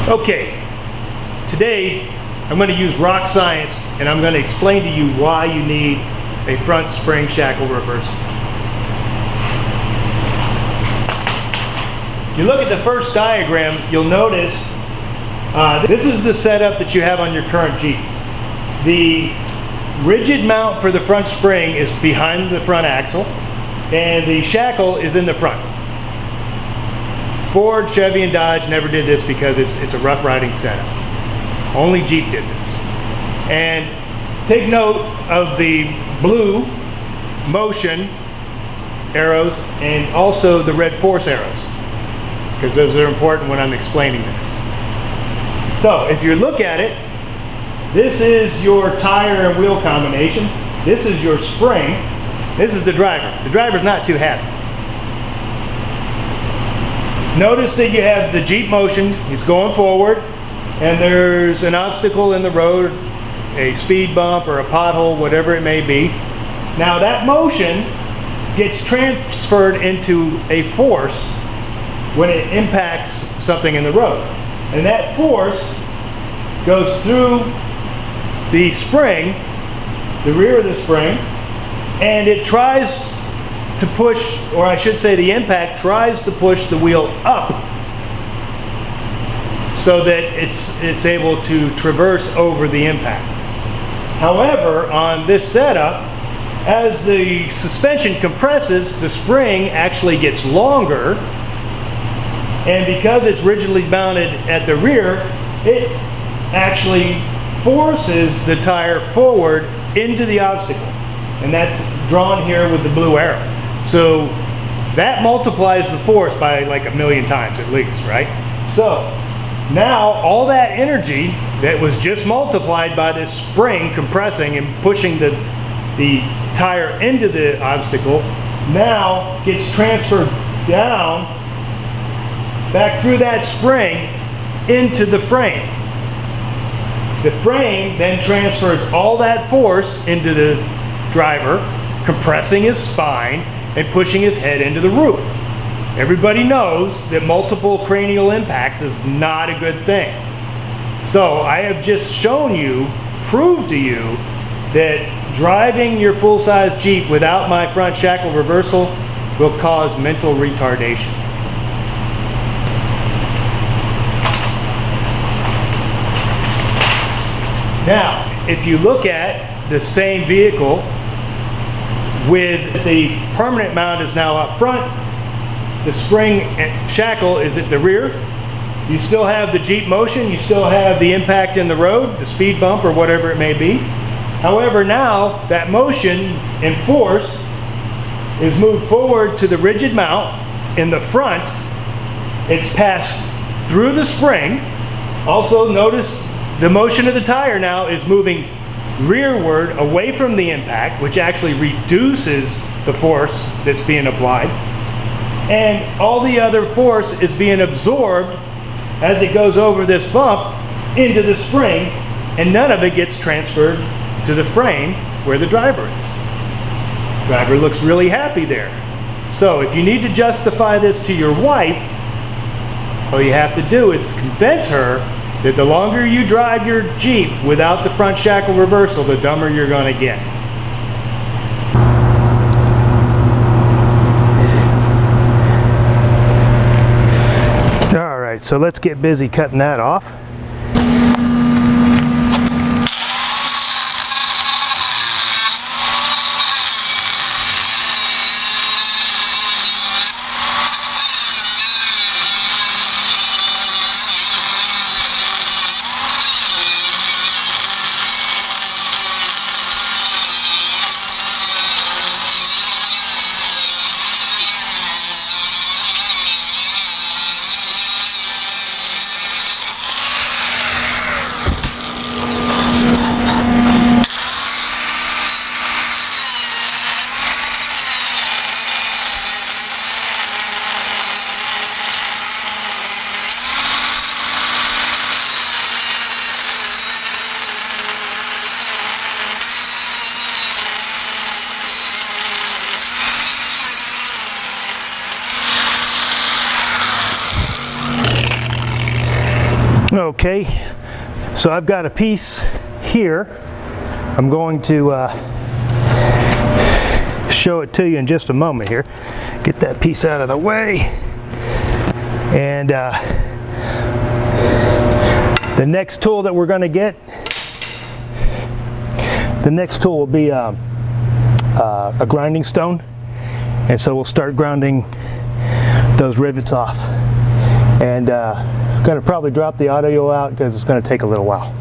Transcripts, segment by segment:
Okay, today I'm going to use rock science and I'm going to explain to you why you need a front spring shackle reversal. If you look at the first diagram, you'll notice this is the setup that you have on your current Jeep. The rigid mount for the front spring is behind the front axle and the shackle is in the front. Ford, Chevy, and Dodge never did this because it's a rough riding setup. Only Jeep did this. And take note of the blue motion arrows and also the red force arrows, because those are important when I'm explaining this. So if you look at it, this is your tire and wheel combination. This is your spring. This is the driver. The driver's not too happy. Notice that you have the Jeep motion, it's going forward, and there's an obstacle in the road, a speed bump or a pothole, whatever it may be. Now that motion gets transferred into a force when it impacts something in the road. And that force goes through the spring, the rear of the spring, and it tries to push, or I should say the impact tries to push the wheel up so that it's able to traverse over the impact. However, on this setup, as the suspension compresses, the spring actually gets longer, and because it's rigidly mounted at the rear, it actually forces the tire forward into the obstacle, and that's drawn here with the blue arrow. So that multiplies the force by like 1,000,000 times at least, right? So now all that energy that was just multiplied by this spring compressing and pushing the tire into the obstacle now gets transferred down back through that spring into the frame. The frame then transfers all that force into the driver, compressing his spine and pushing his head into the roof. Everybody knows that multiple cranial impacts is not a good thing. So I have just shown you, proved to you, that driving your full-size Jeep without my front shackle reversal will cause mental retardation. Now, if you look at the same vehicle with the permanent mount is now up front, the spring and shackle is at the rear, you still have the Jeep motion, you still have the impact in the road, the speed bump or whatever it may be. However, now that motion and force is moved forward to the rigid mount in the front. It's passed through the spring. Also notice the motion of the tire now is moving rearward away from the impact, which actually reduces the force that's being applied. And all the other force is being absorbed as it goes over this bump into the spring, and none of it gets transferred to the frame where the driver is. The driver looks really happy there. So if you need to justify this to your wife, all you have to do is convince her that the longer you drive your Jeep without the front shackle reversal, the dumber you're going to get. All right, so let's get busy cutting that off. Okay, so I've got a piece here. I'm going to show it to you in just a moment here. Get that piece out of the way. And the next tool that we're going to get, the next tool will be a grinding stone. And so we'll start grinding those rivets off. And I'm going to probably drop the audio out because it's going to take a little while.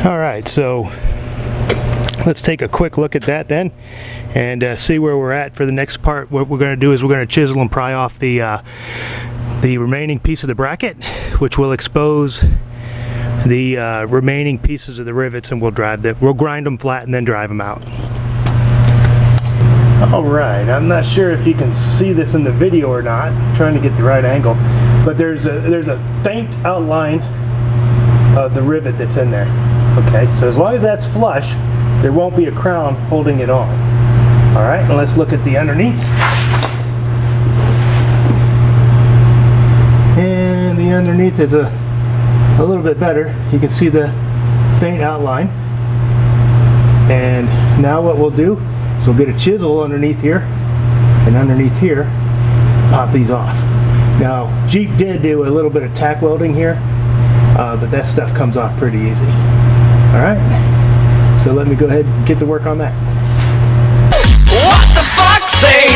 All right, so let's take a quick look at that then and see where we're at for the next part. What we're going to do is we're going to chisel and pry off the remaining piece of the bracket, which will expose the remaining pieces of the rivets, and we'll grind them flat and then drive them out. All right, I'm not sure if you can see this in the video or not. I'm trying to get the right angle, but there's a faint outline of the rivet that's in there. Okay, so as long as that's flush, there won't be a crown holding it on. All right, and let's look at the underneath. And the underneath is a little bit better. You can see the faint outline. And now what we'll do is we'll get a chisel underneath here and underneath here, pop these off. Now, Jeep did do a little bit of tack welding here, but that stuff comes off pretty easy. All right, so let me go ahead and get to work on that. What the fuck, say?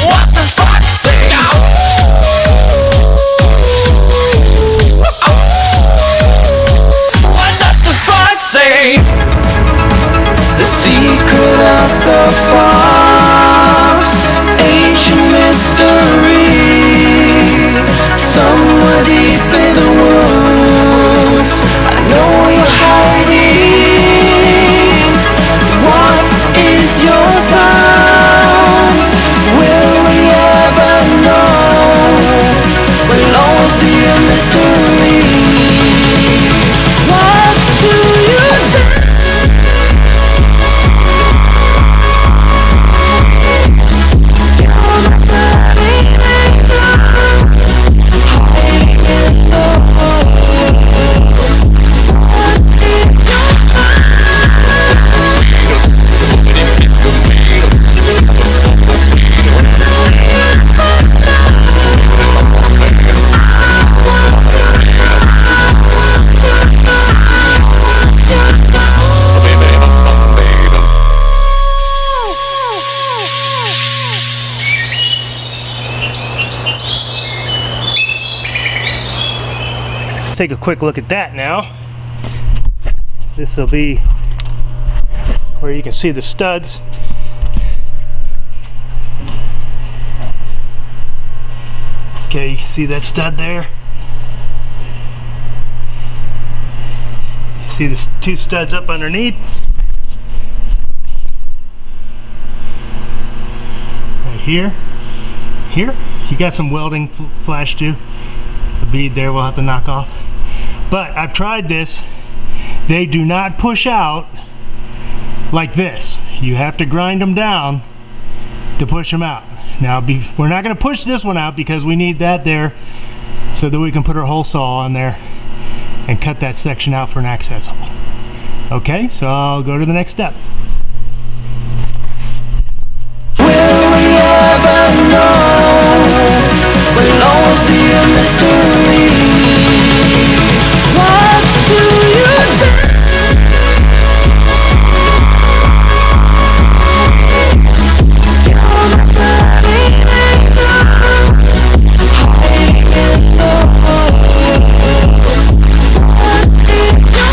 What the fuck, say? What does the fuck say? The secret of the fox, ancient mystery. Somewhere deep in the woods, I know you're hiding. What is your sound? Will we ever know? Will always be a mystery. What do you say? Take a quick look at that now. This will be where you can see the studs Okay, you can see that stud there. You see the two studs up underneath. Right here. Here, you got some welding flash too. The bead there we'll have to knock off. But I've tried this. They do not push out like this. You have to grind them down to push them out. Now we're not going to push this one out because we need that there so that we can put our hole saw on there and cut that section out for an access hole. Okay, so I'll go to the next step. Will always be a mystery. What do you say? You're my guiding angel, hiding in the hole. What is your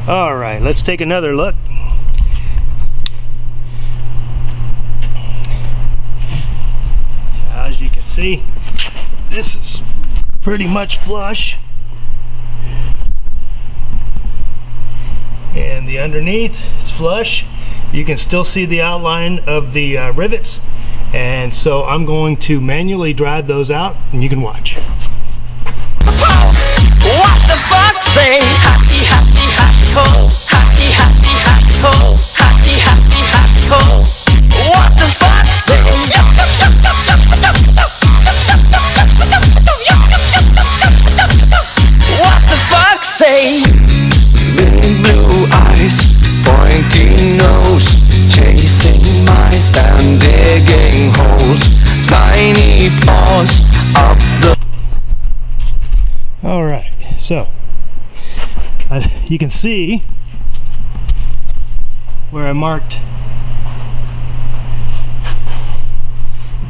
Alright, let's take another look. As you can see, this is pretty much flush. And the underneath is flush. You can still see the outline of the rivets. And so I'm going to manually drive those out and you can watch. what the fuck say? Happy, happy, happy ho. Happy, happy, happy ho. Happy, happy, happy ho. What the fuck say? What the fuck say? Big blue eyes, pointy nose, chasing mice and digging holes. Tiny paws up the. Alright, so you can see where I marked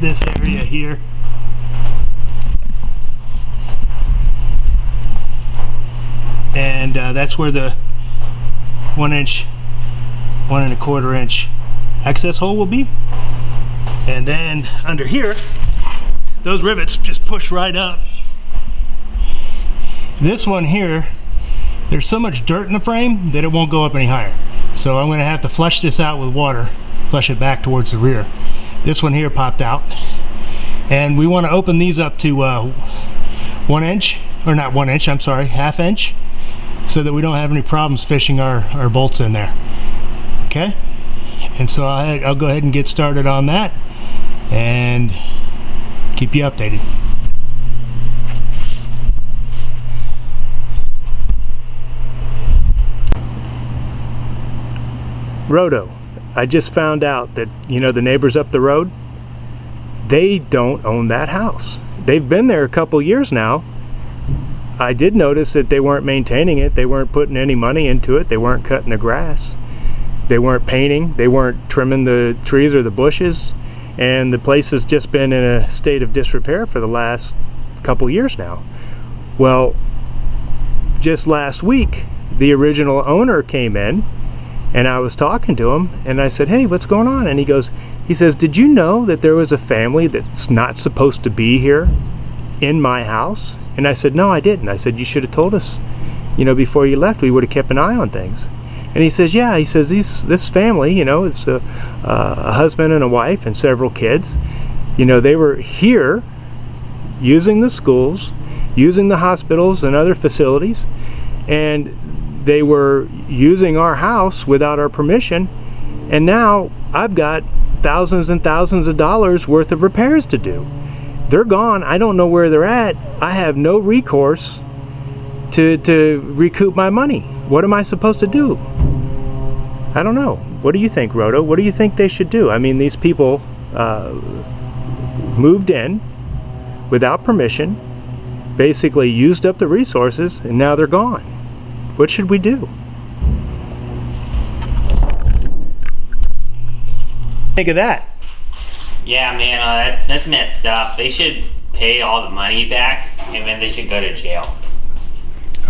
this area here. And that's where the 1 inch, 1 1/4 inch access hole will be. And then under here, those rivets just push right up. This one here, there's so much dirt in the frame that it won't go up any higher. So I'm going to have to flush this out with water, flush it back towards the rear. This one here popped out. And we want to open these up to 1 inch, or not 1 inch, I'm sorry, 1/2 inch, so that we don't have any problems fishing our bolts in there. Okay? And so I'll go ahead and get started on that and keep you updated. Roto, I just found out that, you know, the neighbors up the road, they don't own that house. They've been there a couple years now. I did notice that they weren't maintaining it. They weren't putting any money into it. They weren't cutting the grass. They weren't painting. They weren't trimming the trees or the bushes. And the place has just been in a state of disrepair for the last couple years now. Well, just last week, the original owner came in, and I was talking to him, and I said, hey, what's going on? And he says, did you know that there was a family that's not supposed to be here in my house? And I said, no, I didn't. I said, you should have told us, you know, before you left. We would have kept an eye on things. And he says, yeah. He says, this family, you know, it's a husband and a wife and several kids. You know, they were here using the schools, using the hospitals and other facilities, and they were using our house without our permission, and now I've got thousands and thousands of dollars worth of repairs to do. They're gone. I don't know where they're at. I have no recourse to recoup my money. What am I supposed to do? I don't know. What do you think, Roto? What do you think they should do? I mean, these people moved in without permission, basically used up the resources, and now they're gone. What should we do? Think of that. Yeah, man, that's messed up. They should pay all the money back, and then they should go to jail.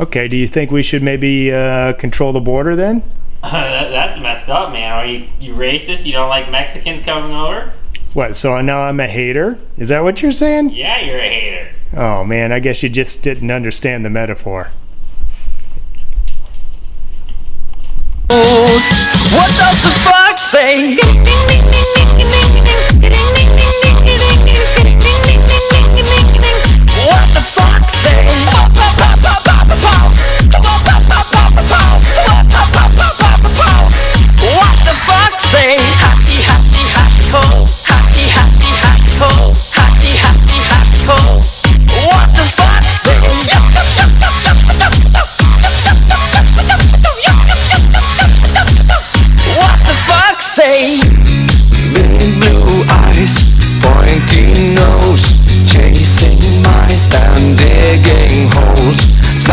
Okay, do you think we should maybe control the border then? That's messed up, man. Are you racist? You don't like Mexicans coming over? What, so now I'm a hater? Is that what you're saying? Yeah, you're a hater. Oh man, I guess you just didn't understand the metaphor. What does the fox say? What the fox say? What the fox say? Happy, happy, happy ho. Happy, happy, happy ho. Happy, happy, happy ho. What the fox say? What the fox say?